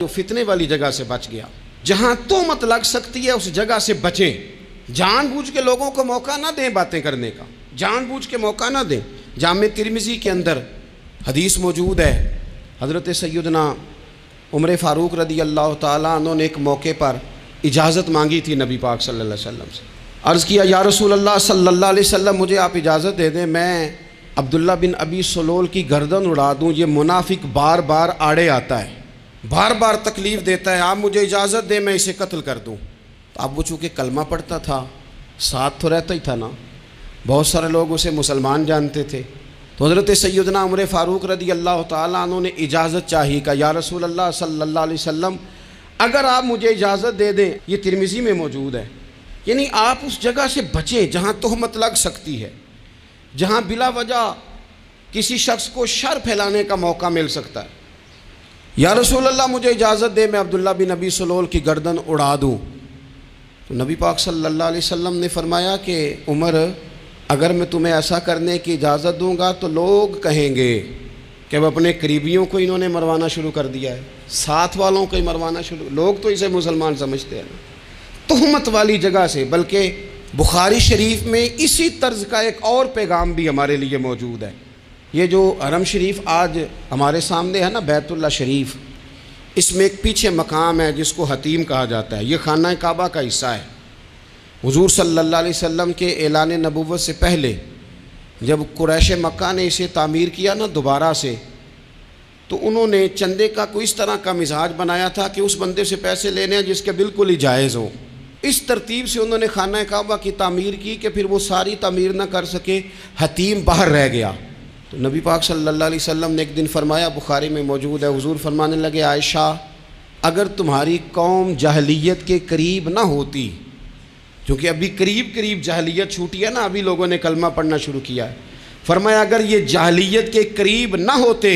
جو فتنے والی جگہ سے بچ گیا، جہاں تہمت لگ سکتی ہے اس جگہ سے بچیں، جان بوجھ کے لوگوں کو موقع نہ دیں باتیں کرنے کا، جان بوجھ کے موقع نہ دیں۔ جامع ترمذی کے اندر حدیث موجود ہے، حضرت سیدنا عمر فاروق رضی اللہ تعالیٰ عنہ نے ایک موقع پر اجازت مانگی تھی نبی پاک صلی اللہ علیہ وسلم سے۔ عرض کیا یا رسول اللہ صلی اللہ علیہ وسلم مجھے آپ اجازت دے دیں، میں عبداللہ بن ابی سلول کی گردن اڑا دوں، یہ منافق بار بار آڑے آتا ہے، بار بار تکلیف دیتا ہے، آپ مجھے اجازت دیں میں اسے قتل کر دوں۔ تو اب وہ چونکہ کلمہ پڑھتا تھا، ساتھ تو رہتا ہی تھا نا، بہت سارے لوگ اسے مسلمان جانتے تھے، تو حضرت سیدنا عمر فاروق رضی اللہ تعالیٰ عنہ نے اجازت چاہی کہ یا رسول اللہ صلی اللہ علیہ وسلم اگر آپ مجھے اجازت دے دیں، یہ ترمذی میں موجود ہے، یعنی آپ اس جگہ سے بچیں جہاں تہمت لگ سکتی ہے، جہاں بلا وجہ کسی شخص کو شر پھیلانے کا موقع مل سکتا ہے۔ یا رسول اللہ مجھے اجازت دے میں عبداللہ بن ابی سلول کی گردن اڑا دوں۔ تو نبی پاک صلی اللہ علیہ وسلم نے فرمایا کہ عمر اگر میں تمہیں ایسا کرنے کی اجازت دوں گا تو لوگ کہیں گے کہ اب اپنے قریبیوں کو انہوں نے مروانا شروع کر دیا ہے، ساتھ والوں کو ہی مروانا شروع، لوگ تو اسے مسلمان سمجھتے ہیں نا، تہمت والی جگہ سے۔ بلکہ بخاری شریف میں اسی طرز کا ایک اور پیغام بھی ہمارے لیے موجود ہے۔ یہ جو حرم شریف آج ہمارے سامنے ہے نا، بیت اللہ شریف، اس میں ایک پیچھے مقام ہے جس کو حتیم کہا جاتا ہے، یہ خانہ کعبہ کا حصہ ہے۔ حضور صلی اللہ علیہ وسلم کے اعلان نبوت سے پہلے جب قریش مکہ نے اسے تعمیر کیا نا دوبارہ سے، تو انہوں نے چندے کا کوئی اس طرح کا مزاج بنایا تھا کہ اس بندے سے پیسے لینے ہیں جس کے بالکل ہی جائز ہوں۔ اس ترتیب سے انہوں نے خانہ کعبہ کی تعمیر کی کہ پھر وہ ساری تعمیر نہ کر سکے، حتیم باہر رہ گیا۔ تو نبی پاک صلی اللہ علیہ وسلم نے ایک دن فرمایا، بخاری میں موجود ہے، حضور فرمانے لگے عائشہ اگر تمہاری قوم جاہلیت کے قریب نہ ہوتی، کیونکہ ابھی قریب جاہلیت چھوٹی ہے نا، ابھی لوگوں نے کلمہ پڑھنا شروع کیا ہے، فرمایا اگر یہ جاہلیت کے قریب نہ ہوتے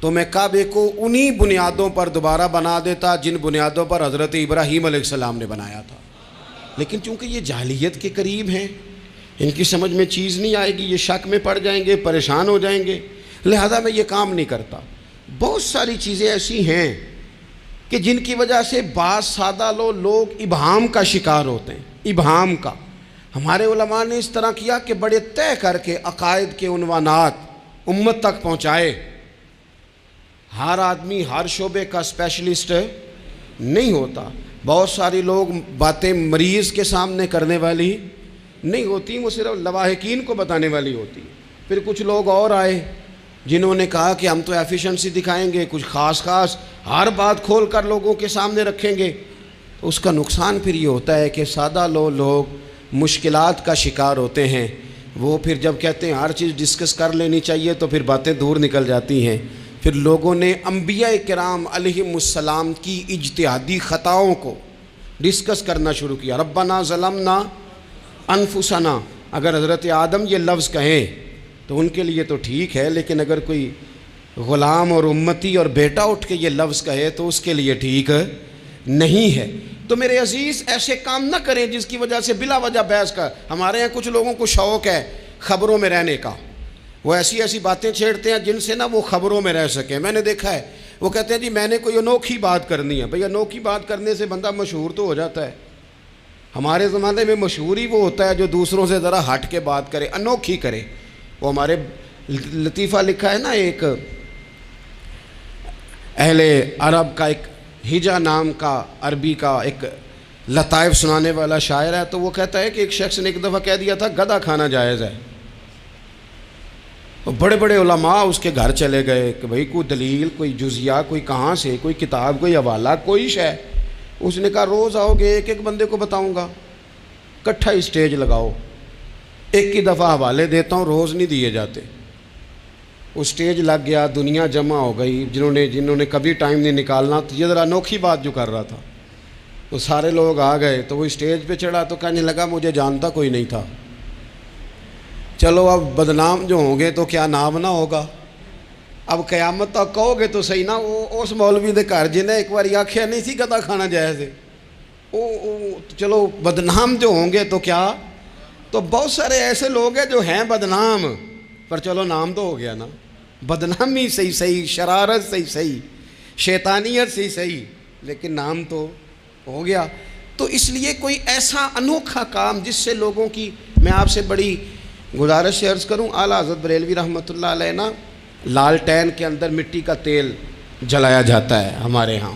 تو میں کعبے کو انہی بنیادوں پر دوبارہ بنا دیتا جن بنیادوں پر حضرت ابراہیم علیہ السلام نے بنایا تھا، لیکن چونکہ یہ جاہلیت کے قریب ہیں، ان کی سمجھ میں چیز نہیں آئے گی، یہ شک میں پڑ جائیں گے، پریشان ہو جائیں گے، لہذا میں یہ کام نہیں کرتا۔ بہت ساری چیزیں ایسی ہیں کہ جن کی وجہ سے بعض سادہ لوگ ابہام کا شکار ہوتے ہیں، ابہام کا۔ ہمارے علماء نے اس طرح کیا کہ بڑے طے کر کے عقائد کے عنوانات امت تک پہنچائے۔ ہر آدمی ہر شعبے کا اسپیشلسٹ نہیں ہوتا، بہت ساری لوگ باتیں مریض کے سامنے کرنے والی نہیں ہوتی، وہ صرف لواحقین کو بتانے والی ہوتی۔ پھر کچھ لوگ اور آئے جنہوں نے کہا کہ ہم تو ایفیشنسی دکھائیں گے، کچھ خاص ہر بات کھول کر لوگوں کے سامنے رکھیں گے، تو اس کا نقصان پھر یہ ہوتا ہے کہ سادہ لوگ مشکلات کا شکار ہوتے ہیں۔ وہ پھر جب کہتے ہیں ہر چیز ڈسکس کر لینی چاہیے تو پھر باتیں دور نکل جاتی ہیں۔ پھر لوگوں نے انبیاء کرام علیہم السلام کی اجتہادی خطاؤں کو ڈسکس کرنا شروع کیا۔ ربنا ظلمنا انفسنا، اگر حضرت آدم یہ لفظ کہیں تو ان کے لیے تو ٹھیک ہے، لیکن اگر کوئی غلام اور امتی اور بیٹا اٹھ کے یہ لفظ کہے تو اس کے لیے ٹھیک نہیں ہے۔ تو میرے عزیز ایسے کام نہ کریں جس کی وجہ سے بلا وجہ بحث کا۔ ہمارے یہاں کچھ لوگوں کو شوق ہے خبروں میں رہنے کا، وہ ایسی باتیں چھیڑتے ہیں جن سے نہ وہ خبروں میں رہ سکیں۔ میں نے دیکھا ہے وہ کہتے ہیں جی میں نے کوئی انوکھی بات کرنی ہے۔ بھئی انوکھی بات کرنے سے بندہ مشہور تو ہو جاتا ہے۔ ہمارے زمانے میں مشہور ہی وہ ہوتا ہے جو دوسروں سے ذرا ہٹ کے بات کرے، انوکھی کرے۔ وہ ہمارے لطیفہ لکھا ہے نا، ایک اہل عرب کا ایک ہجا نام کا عربی کا ایک لطائف سنانے والا شاعر ہے، تو وہ کہتا ہے کہ ایک شخص نے ایک دفعہ کہہ دیا تھا گدھا کھانا جائز ہے۔ بڑے بڑے علماء اس کے گھر چلے گئے کہ بھئی کوئی دلیل، کوئی جزیہ، کوئی کہاں سے، کوئی کتاب، کوئی حوالہ، کوئی شے۔ اس نے کہا روز آؤ گے ایک بندے کو بتاؤں گا، کٹھا ہی اسٹیج لگاؤ، ایک ہی دفعہ حوالے دیتا ہوں، روز نہیں دیے جاتے۔ وہ اسٹیج لگ گیا، دنیا جمع ہو گئی، جنہوں نے کبھی ٹائم نہیں نکالنا، تو یہ ذرا انوکھی بات جو کر رہا تھا، تو سارے لوگ آ گئے۔ تو وہ اسٹیج پہ چڑھا تو کہنے لگا مجھے جانتا کوئی نہیں تھا، چلو اب بدنام جو ہوں گے تو کیا نام نہ ہوگا، اب قیامت تک کہو گے تو صحیح نا۔ وہ اس مولوی دے گھر جنہیں ایک بار آکھیا نہیں سی گدھا کھانا جائز ہے، چلو بدنام جو ہوں گے تو کیا۔ تو بہت سارے ایسے لوگ ہیں جو ہیں بدنام، پر چلو نام تو ہو گیا نا، بدنامی صحیح، شرارت صحیح، شیطانیت سے ہی صحیح، لیکن نام تو ہو گیا۔ تو اس لیے کوئی ایسا انوکھا کام جس سے لوگوں کی، میں آپ سے بڑی گزارش سے عرض کروں، اعلیٰ حضرت بریلوی رحمۃ اللہ علیہ نا لالٹین کے اندر مٹی کا تیل جلایا جاتا ہے ہمارے ہاں،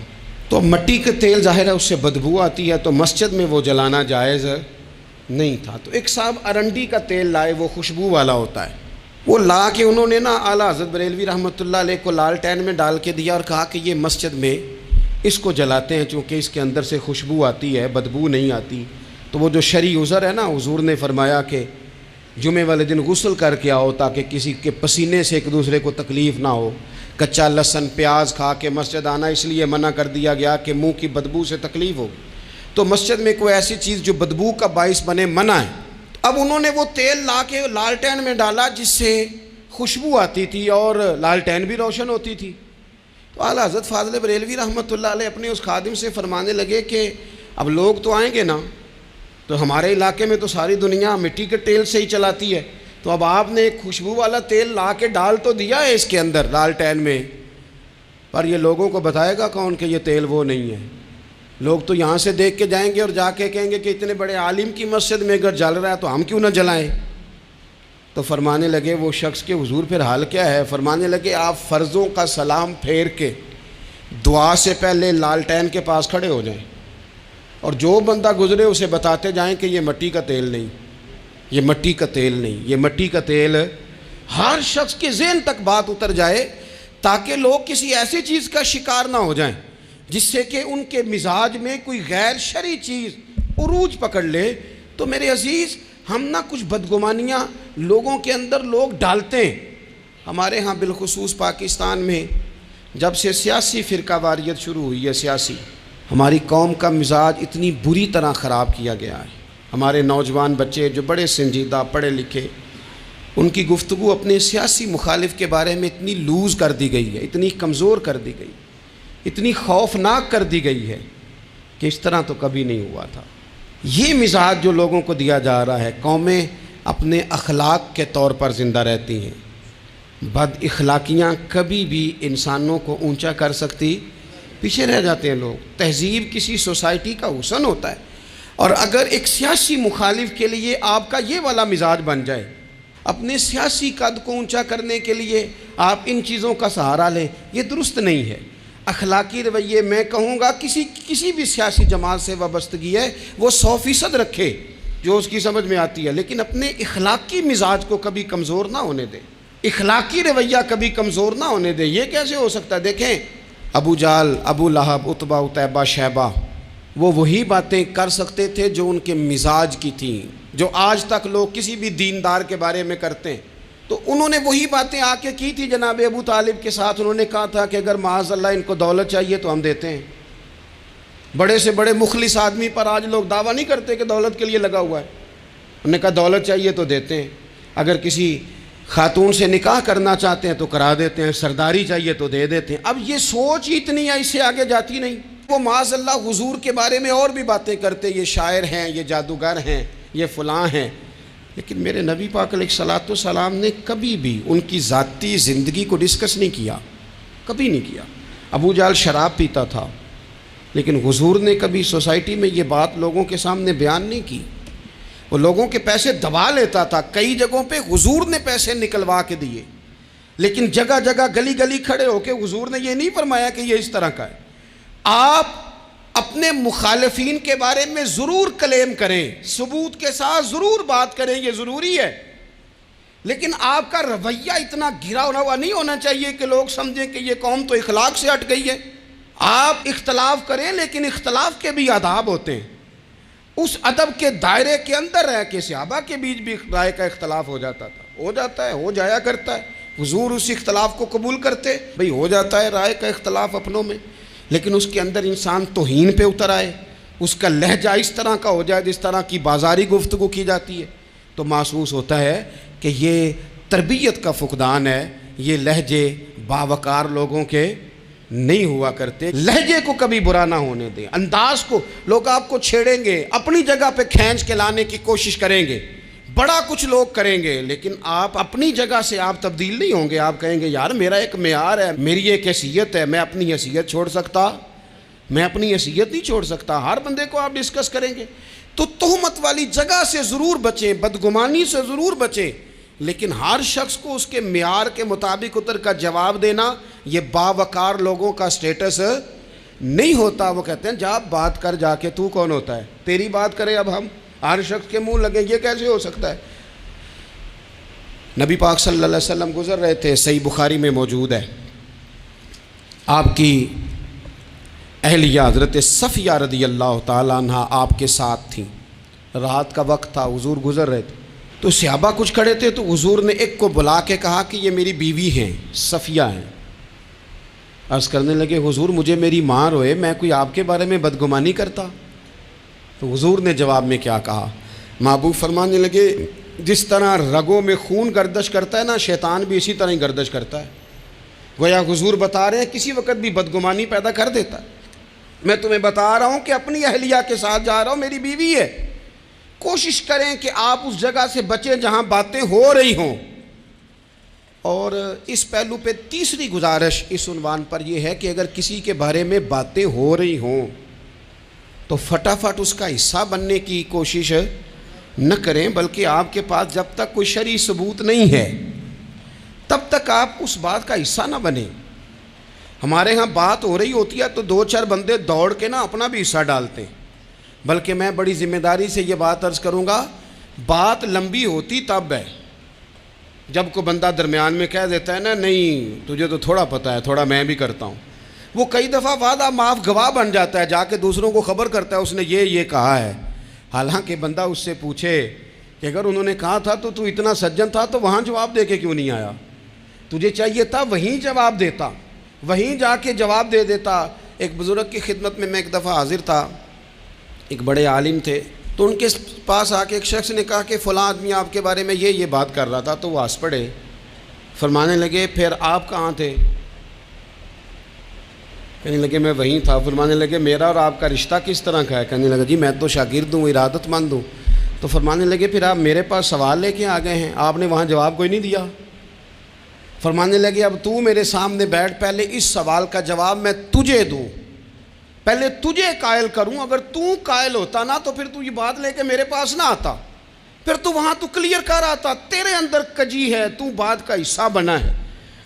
تو مٹی کا تیل ظاہر ہے اس سے بدبو آتی ہے، تو مسجد میں وہ جلانا جائز نہیں تھا۔ تو ایک صاحب ارنڈی کا تیل لائے، وہ خوشبو والا ہوتا ہے، وہ لا کے انہوں نے نا اعلیٰ حضرت بریلوی رحمۃ اللہ علیہ کو لالٹین میں ڈال کے دیا اور کہا کہ یہ مسجد میں اس کو جلاتے ہیں چونکہ اس کے اندر سے خوشبو آتی ہے، بدبو نہیں آتی۔ تو وہ جو شرعی عذر ہے نا، حضور نے فرمایا کہ جمعے والے دن غسل کر کے آؤ تاکہ کسی کے پسینے سے ایک دوسرے کو تکلیف نہ ہو۔ کچا لہسن پیاز کھا کے مسجد آنا اس لیے منع کر دیا گیا کہ منہ کی بدبو سے تکلیف ہو، تو مسجد میں کوئی ایسی چیز جو بدبو کا باعث بنے منع ہے۔ اب انہوں نے وہ تیل لا کے لالٹین میں ڈالا جس سے خوشبو آتی تھی اور لالٹین بھی روشن ہوتی تھی۔ تو اعلیٰ حضرت فاضل بریلوی رحمۃ اللہ علیہ اپنے اس خادم سے فرمانے لگے کہ اب لوگ تو آئیں گے نا، تو ہمارے علاقے میں تو ساری دنیا مٹی کے تیل سے ہی چلاتی ہے، تو اب آپ نے ایک خوشبو والا تیل لا کے ڈال تو دیا ہے اس کے اندر لالٹین میں، پر یہ لوگوں کو بتائے گا کون کہ یہ تیل وہ نہیں ہے؟ لوگ تو یہاں سے دیکھ کے جائیں گے اور جا کے کہیں گے کہ اتنے بڑے عالم کی مسجد میں اگر جل رہا ہے تو ہم کیوں نہ جلائیں؟ تو فرمانے لگے وہ شخص کے حضور پھر حال کیا ہے؟ فرمانے لگے آپ فرضوں کا سلام پھیر کے دعا سے پہلے لالٹین کے پاس کھڑے ہو جائیں اور جو بندہ گزرے اسے بتاتے جائیں کہ یہ مٹی کا تیل نہیں، یہ مٹی کا تیل نہیں، یہ مٹی کا تیل۔ ہر شخص کے ذہن تک بات اتر جائے تاکہ لوگ کسی ایسی چیز کا شکار نہ ہو جائیں جس سے کہ ان کے مزاج میں کوئی غیر شرعی چیز عروج پکڑ لے۔ تو میرے عزیز، ہم نہ کچھ بدگمانیاں لوگوں کے اندر لوگ ڈالتے ہیں۔ ہمارے ہاں بالخصوص پاکستان میں جب سے سیاسی فرقہ واریت شروع ہوئی ہے، سیاسی، ہماری قوم کا مزاج اتنی بری طرح خراب کیا گیا ہے۔ ہمارے نوجوان بچے جو بڑے سنجیدہ پڑھے لکھے، ان کی گفتگو اپنے سیاسی مخالف کے بارے میں اتنی لوز کر دی گئی ہے، اتنی کمزور کر دی گئی، اتنی خوفناک کر دی گئی ہے کہ اس طرح تو کبھی نہیں ہوا تھا۔ یہ مزاج جو لوگوں کو دیا جا رہا ہے، قومیں اپنے اخلاق کے طور پر زندہ رہتی ہیں۔ بد اخلاقیاں کبھی بھی انسانوں کو اونچا کر سکتی، پیچھے رہ جاتے ہیں لوگ۔ تہذیب کسی سوسائٹی کا حسن ہوتا ہے، اور اگر ایک سیاسی مخالف کے لیے آپ کا یہ والا مزاج بن جائے، اپنے سیاسی قد کو اونچا کرنے کے لیے آپ ان چیزوں کا سہارا لیں، یہ درست نہیں ہے۔ اخلاقی رویے میں کہوں گا کسی بھی سیاسی جماعت سے وابستگی ہے وہ 100% رکھے جو اس کی سمجھ میں آتی ہے، لیکن اپنے اخلاقی مزاج کو کبھی کمزور نہ ہونے دے، اخلاقی رویہ کبھی کمزور نہ ہونے دے۔ یہ کیسے ہو سکتا ہے؟ دیکھیں، ابو جہل، ابو لہب، عتبہ، عتیبہ، شیبہ، وہ وہی باتیں کر سکتے تھے جو ان کے مزاج کی تھیں، جو آج تک لوگ کسی بھی دیندار کے بارے میں کرتے ہیں۔ تو انہوں نے وہی باتیں آ کے کی تھی جناب ابو طالب کے ساتھ۔ انہوں نے کہا تھا کہ اگر معاذ اللہ ان کو دولت چاہیے تو ہم دیتے ہیں۔ بڑے سے بڑے مخلص آدمی پر آج لوگ دعویٰ نہیں کرتے کہ دولت کے لیے لگا ہوا ہے، انہوں نے کہا دولت چاہیے تو دیتے ہیں، اگر کسی خاتون سے نکاح کرنا چاہتے ہیں تو کرا دیتے ہیں، سرداری چاہیے تو دے دیتے ہیں۔ اب یہ سوچ ہی اتنی ہے، اس سے آگے جاتی نہیں۔ وہ معاذ اللہ حضور کے بارے میں اور بھی باتیں کرتے، یہ شاعر ہیں، یہ جادوگر ہیں، یہ فلاں ہیں، لیکن میرے نبی پاک علیہ الصلوۃ والسلام نے کبھی بھی ان کی ذاتی زندگی کو ڈسکس نہیں کیا، کبھی نہیں کیا۔ ابو جہل شراب پیتا تھا، لیکن حضور نے کبھی سوسائٹی میں یہ بات لوگوں کے سامنے بیان نہیں کی۔ وہ لوگوں کے پیسے دبا لیتا تھا، کئی جگہوں پہ حضور نے پیسے نکلوا کے دیے، لیکن جگہ جگہ گلی گلی کھڑے ہو کے حضور نے یہ نہیں فرمایا کہ یہ اس طرح کا ہے۔ آپ اپنے مخالفین کے بارے میں ضرور کلیم کریں، ثبوت کے ساتھ ضرور بات کریں، یہ ضروری ہے، لیکن آپ کا رویہ اتنا گھرا ہوا نہیں ہونا چاہیے کہ لوگ سمجھیں کہ یہ قوم تو اخلاق سے ہٹ گئی ہے۔ آپ اختلاف کریں، لیکن اختلاف کے بھی آداب ہوتے ہیں۔ اس ادب کے دائرے کے اندر رہ کے صحابہ کے بیچ بھی رائے کا اختلاف ہو جاتا تھا، ہو جاتا ہے، ہو جایا کرتا ہے۔ حضور اس اختلاف کو قبول کرتے، بھئی ہو جاتا ہے رائے کا اختلاف اپنوں میں، لیکن اس کے اندر انسان توہین پہ اتر آئے، اس کا لہجہ اس طرح کا ہو جائے جس طرح کی بازاری گفتگو کی جاتی ہے، تو محسوس ہوتا ہے کہ یہ تربیت کا فقدان ہے۔ یہ لہجے باوقار لوگوں کے نہیں ہوا کرتے۔ لہجے کو کبھی برا نہ ہونے دیں، انداز کو۔ لوگ آپ کو چھیڑیں گے، اپنی جگہ پہ کھینچ کے لانے کی کوشش کریں گے، بڑا کچھ لوگ کریں گے، لیکن آپ اپنی جگہ سے آپ تبدیل نہیں ہوں گے. آپ کہیں گے یار میرا ایک معیار ہے، میری ایک حیثیت ہے، میں اپنی حیثیت چھوڑ سکتا؟ میں اپنی حیثیت نہیں چھوڑ سکتا. ہر بندے کو آپ ڈسکس کریں گے. تو تہمت والی جگہ سے ضرور بچیں، بدگمانی سے ضرور بچیں، لیکن ہر شخص کو اس کے معیار کے مطابق اتر کا جواب دینا یہ باوقار لوگوں کا سٹیٹس نہیں ہوتا. وہ کہتے ہیں جا بات کر، جا کے تو کون ہوتا ہے تیری بات کرے. اب ہم ہر شخص کے منہ لگیں، یہ کیسے ہو سکتا ہے؟ نبی پاک صلی اللہ علیہ وسلم گزر رہے تھے، صحیح بخاری میں موجود ہے. آپ کی اہلیہ حضرت صفیہ رضی اللہ تعالیٰ عنہ آپ کے ساتھ تھیں. رات کا وقت تھا، حضور گزر رہے تھے تو صحابہ کچھ کھڑے تھے. تو حضور نے ایک کو بلا کے کہا کہ یہ میری بیوی ہیں، صفیہ ہیں. عرض کرنے لگے حضور مجھے میری ماں روئے، میں کوئی آپ کے بارے میں بدگمانی کرتا؟ تو حضور نے جواب میں کیا کہا؟ محبوب فرمانے لگے جس طرح رگوں میں خون گردش کرتا ہے نا، شیطان بھی اسی طرح ہی گردش کرتا ہے. گویا حضور بتا رہے ہیں کسی وقت بھی بدگمانی پیدا کر دیتا ہے. میں تمہیں بتا رہا ہوں کہ اپنی اہلیہ کے ساتھ جا رہا ہوں، میری بیوی ہے. کوشش کریں کہ آپ اس جگہ سے بچیں جہاں باتیں ہو رہی ہوں. اور اس پہلو پہ تیسری گزارش اس عنوان پر یہ ہے کہ اگر کسی کے بارے میں باتیں ہو رہی ہوں تو فٹافٹ اس کا حصہ بننے کی کوشش نہ کریں، بلکہ آپ کے پاس جب تک کوئی شرعی ثبوت نہیں ہے تب تک آپ اس بات کا حصہ نہ بنیں. ہمارے ہاں بات ہو رہی ہوتی ہے تو دو چار بندے دوڑ کے نا اپنا بھی حصہ ڈالتے ہیں. بلکہ میں بڑی ذمہ داری سے یہ بات عرض کروں گا، بات لمبی ہوتی تب ہے جب کوئی بندہ درمیان میں کہہ دیتا ہے نا نہیں تجھے تو تھوڑا پتہ ہے، تھوڑا میں بھی کرتا ہوں. وہ کئی دفعہ وعدہ معاف گواہ بن جاتا ہے، جا کے دوسروں کو خبر کرتا ہے اس نے یہ کہا ہے. حالانکہ بندہ اس سے پوچھے کہ اگر انہوں نے کہا تھا تو اتنا سجن تھا تو وہاں جواب دے کے کیوں نہیں آیا؟ تجھے چاہیے تھا وہیں جواب دیتا، وہیں جا کے جواب دے دیتا. ایک بزرگ کی خدمت میں ایک دفعہ حاضر تھا، ایک بڑے عالم تھے. تو ان کے پاس آ کے ایک شخص نے کہا کہ فلاں آدمی آپ کے بارے میں یہ بات کر رہا تھا. تو وہ ہنس پڑے، فرمانے لگے پھر آپ کہاں تھے؟ کہنے لگے میں وہیں تھا. فرمانے لگے میرا اور آپ کا رشتہ کس طرح کا ہے؟ کہنے لگا جی میں تو شاگرد ہوں، ارادت مند ہوں. تو فرمانے لگے پھر آپ میرے پاس سوال لے کے آ گئے ہیں، آپ نے وہاں جواب کوئی نہیں دیا. فرمانے لگے اب تو میرے سامنے بیٹھ، پہلے اس سوال کا جواب میں تجھے دوں، پہلے تجھے قائل کروں. اگر تو قائل ہوتا نا تو پھر تو یہ بات لے کے میرے پاس نہ آتا، پھر تو وہاں تو کلیئر کر آتا. تیرے اندر کجی ہے، تو بات کا حصہ بنا ہے،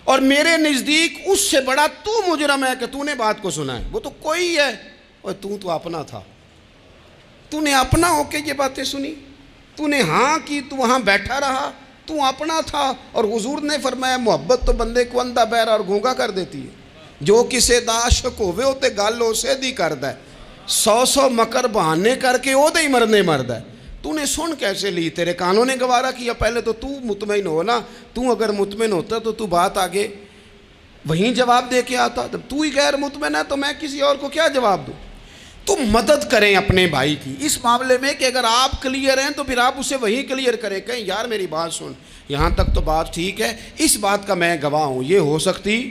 اور میرے نزدیک اس سے بڑا تو مجرم ہے کہ تو نے بات کو سنا ہے. وہ تو کوئی ہے، اور تو اپنا تھا، تو نے اپنا ہو کے یہ باتیں سنی، تو نے ہاں کی، تو وہاں بیٹھا رہا، تو اپنا تھا. اور حضور نے فرمایا محبت تو بندے کو اندھا بہرا اور گونگا کر دیتی ہے. جو کسے دا عاشق ہوئے ہوتے گل اسے دی کردا ہے، 100 مکر بہانے کر کے او دے ہی مرنے مرد ہے. تو نے سن کیسے لی؟ تیرے کانوں نے گوارا کیا؟ پہلے تو مطمئن ہو نا. تو اگر مطمئن ہوتا تو بات آگے وہیں جواب دے کے آتا. جب تو ہی غیر مطمئن ہے تو میں کسی اور کو کیا جواب دوں؟ تو مدد کریں اپنے بھائی کی اس معاملے میں کہ اگر آپ کلیئر ہیں تو پھر آپ اسے وہیں کلیئر کریں. کہیں یار میری بات سن، یہاں تک تو بات ٹھیک ہے، اس بات کا میں گواہ ہوں، یہ ہو سکتی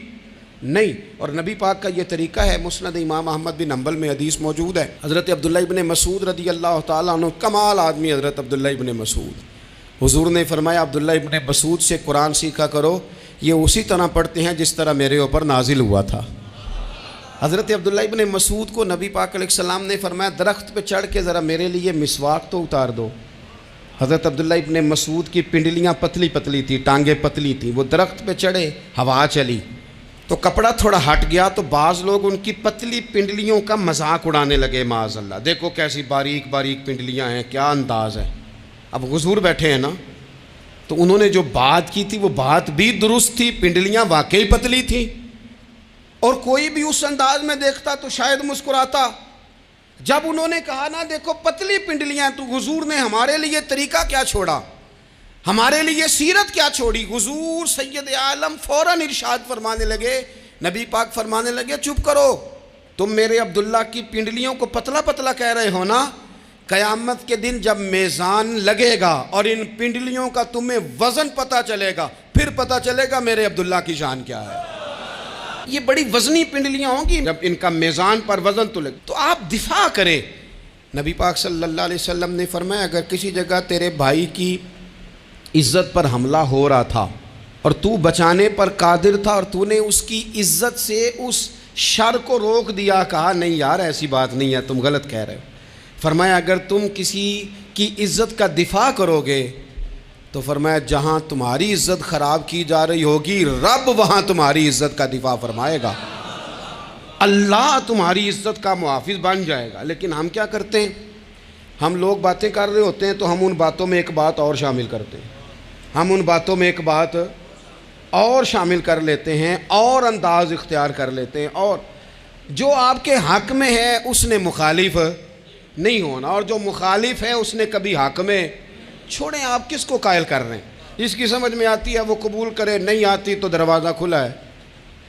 نہیں. اور نبی پاک کا یہ طریقہ ہے. مسند امام احمد بن حنبل میں حدیث موجود ہے، حضرت عبداللہ ابن مسعود رضی اللہ تعالیٰ عنہ، کمال آدمی حضرت عبداللہ ابن مسعود. حضور نے فرمایا عبداللہ ابن مسعود سے قرآن سیکھا کرو، یہ اسی طرح پڑھتے ہیں جس طرح میرے اوپر نازل ہوا تھا. حضرت عبداللہ ابن مسعود کو نبی پاک علیہ السلام نے فرمایا درخت پہ چڑھ کے ذرا میرے لیے مسواک تو اتار دو. حضرت عبداللہ ابن مسعود کی پنڈلیاں پتلی پتلی تھی، ٹانگیں پتلی تھیں. وہ درخت پہ چڑھے، ہوا چلی تو کپڑا تھوڑا ہٹ گیا تو بعض لوگ ان کی پتلی پنڈلیوں کا مذاق اڑانے لگے. معاذ اللہ، دیکھو کیسی باریک باریک پنڈلیاں ہیں، کیا انداز ہے. اب حضور بیٹھے ہیں نا، تو انہوں نے جو بات کی تھی وہ بات بھی درست تھی، پنڈلیاں واقعی پتلی تھیں. اور کوئی بھی اس انداز میں دیکھتا تو شاید مسکراتا. جب انہوں نے کہا نا دیکھو پتلی پنڈلیاں، تو حضور نے ہمارے لیے طریقہ کیا چھوڑا، ہمارے لیے سیرت کیا چھوڑی. حضور سید عالم فوراً ارشاد فرمانے لگے، نبی پاک فرمانے لگے چپ کرو، تم میرے عبداللہ کی پنڈلیوں کو پتلا پتلا کہہ رہے ہو نا. قیامت کے دن جب میزان لگے گا اور ان پنڈلیوں کا تمہیں وزن پتہ چلے گا، پھر پتہ چلے گا میرے عبداللہ کی شان کیا ہے. یہ بڑی وزنی پنڈلیاں ہوں گی، جب ان کا میزان پر وزن تو لگے تو آپ دفاع کریں. نبی پاک صلی اللہ علیہ وسلم نے فرمایا اگر کسی جگہ تیرے بھائی کی عزت پر حملہ ہو رہا تھا اور تو بچانے پر قادر تھا، اور تو نے اس کی عزت سے اس شر کو روک دیا، کہا نہیں یار ایسی بات نہیں ہے، تم غلط کہہ رہے ہو۔ فرمایا اگر تم کسی کی عزت کا دفاع کرو گے تو فرمایا جہاں تمہاری عزت خراب کی جا رہی ہوگی رب وہاں تمہاری عزت کا دفاع فرمائے گا، اللہ تمہاری عزت کا محافظ بن جائے گا۔ لیکن ہم کیا کرتے ہیں، ہم لوگ باتیں کر رہے ہوتے ہیں تو ہم ان باتوں میں ایک بات اور شامل کرتے ہیں، ہم ان باتوں میں ایک بات اور شامل کر لیتے ہیں اور انداز اختیار کر لیتے ہیں، اور جو آپ کے حق میں ہے اس نے مخالف نہیں ہونا، اور جو مخالف ہے اس نے کبھی حق میں چھوڑیں۔ آپ کس کو قائل کر رہے ہیں؟ جس کی سمجھ میں آتی ہے وہ قبول کرے، نہیں آتی تو دروازہ کھلا ہے،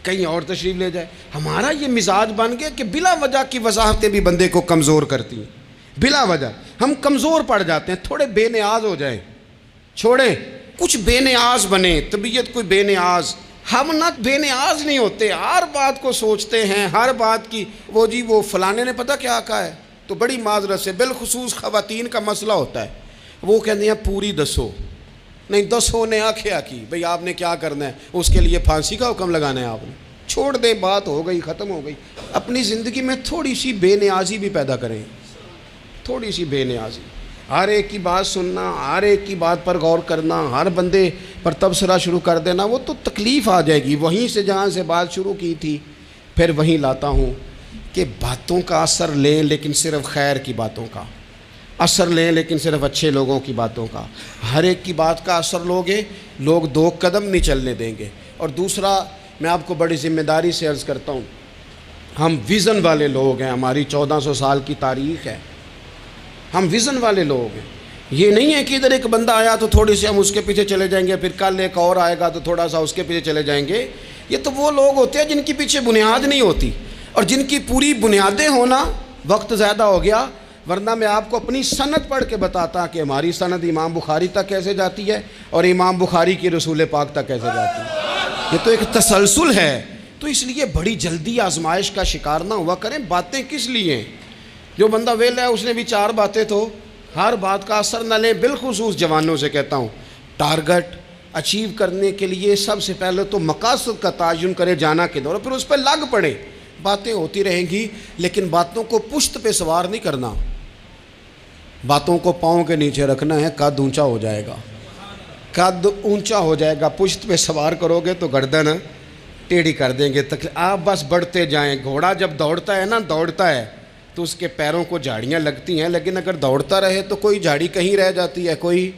کہیں اور تشریف لے جائے۔ ہمارا یہ مزاج بن گیا کہ بلا وجہ کی وضاحتیں بھی بندے کو کمزور کرتی ہیں، بلا وجہ ہم کمزور پڑ جاتے ہیں، تھوڑے بے نیاز ہو جائیں، چھوڑیں کچھ بے نیاز بنے، طبیعت کوئی بے نیاز، ہم نہ بے نیاز نہیں ہوتے، ہر بات کو سوچتے ہیں، ہر بات کی وہ جی وہ فلانے نے پتہ کیا کہا ہے، تو بڑی معذرت سے بالخصوص خواتین کا مسئلہ ہوتا ہے، وہ کہتے ہیں پوری دسو، نہیں دسو نے آکھیا کی بھئی آپ نے کیا کرنا ہے، اس کے لیے پھانسی کا حکم لگانا ہے آپ نے، چھوڑ دیں، بات ہو گئی ختم ہو گئی۔ اپنی زندگی میں تھوڑی سی بے نیازی بھی پیدا کریں، تھوڑی سی بے نیازی، ہر ایک کی بات سننا، ہر ایک کی بات پر غور کرنا، ہر بندے پر تبصرہ شروع کر دینا، وہ تو تکلیف آ جائے گی۔ وہیں سے جہاں سے بات شروع کی تھی پھر وہیں لاتا ہوں کہ باتوں کا اثر لیں لیکن صرف خیر کی باتوں کا اثر لیں، لیکن صرف اچھے لوگوں کی باتوں کا، ہر ایک کی بات کا اثر لوگے لوگ دو قدم نہیں چلنے دیں گے۔ اور دوسرا میں آپ کو بڑی ذمہ داری سے عرض کرتا ہوں، ہم ویژن والے لوگ ہیں، ہماری 1400 سال کی تاریخ ہے، ہم ویژن والے لوگ ہیں۔ یہ نہیں ہے کہ ادھر ایک بندہ آیا تو تھوڑی سی ہم اس کے پیچھے چلے جائیں گے، پھر کل ایک اور آئے گا تو تھوڑا سا اس کے پیچھے چلے جائیں گے۔ یہ تو وہ لوگ ہوتے ہیں جن کے پیچھے بنیاد نہیں ہوتی، اور جن کی پوری بنیادیں ہونا وقت زیادہ ہو گیا، ورنہ میں آپ کو اپنی سند پڑھ کے بتاتا کہ ہماری سند امام بخاری تک کیسے جاتی ہے اور امام بخاری کی رسول پاک تک کیسے جاتی ہے۔ یہ تو ایک تسلسل ہے، تو اس لیے بڑی جلدی آزمائش کا شکار نہ ہوا کریں۔ باتیں کس لیے ہیں؟ جو بندہ ویلا ہے اس نے بھی 4 باتیں، تو ہر بات کا اثر نہ لیں۔ بالخصوص جوانوں سے کہتا ہوں، ٹارگٹ اچیو کرنے کے لیے سب سے پہلے تو مقاصد کا تعین کرے، جانا کدھر، اور پھر اس پہ لگ پڑے۔ باتیں ہوتی رہیں گی لیکن باتوں کو پشت پہ سوار نہیں کرنا، باتوں کو پاؤں کے نیچے رکھنا ہے، قد اونچا ہو جائے گا، قد اونچا ہو جائے گا۔ پشت پہ سوار کرو گے تو گردن ٹیڑھی کر دیں گے۔ آپ بس بڑھتے جائیں۔ گھوڑا جب دوڑتا ہے نا، دوڑتا ہے تو اس کے پیروں کو جھاڑیاں لگتی ہیں، لیکن اگر دوڑتا رہے تو کوئی جھاڑی کہیں رہ جاتی ہے، کوئی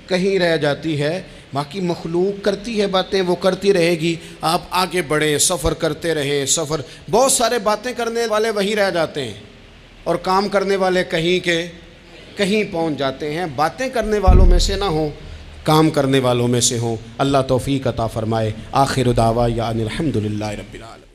کہیں رہ جاتی ہے۔ باقی مخلوق کرتی ہے باتیں، وہ کرتی رہے گی، آپ آگے بڑھیں، سفر کرتے رہیں۔ سفر بہت سارے باتیں کرنے والے وہیں رہ جاتے ہیں اور کام کرنے والے کہیں کے کہیں پہنچ جاتے ہیں۔ باتیں کرنے والوں میں سے نہ ہوں، کام کرنے والوں میں سے ہوں۔ اللہ توفیق عطا فرمائے۔ آخر دعوانا الحمدللہ رب العالمین۔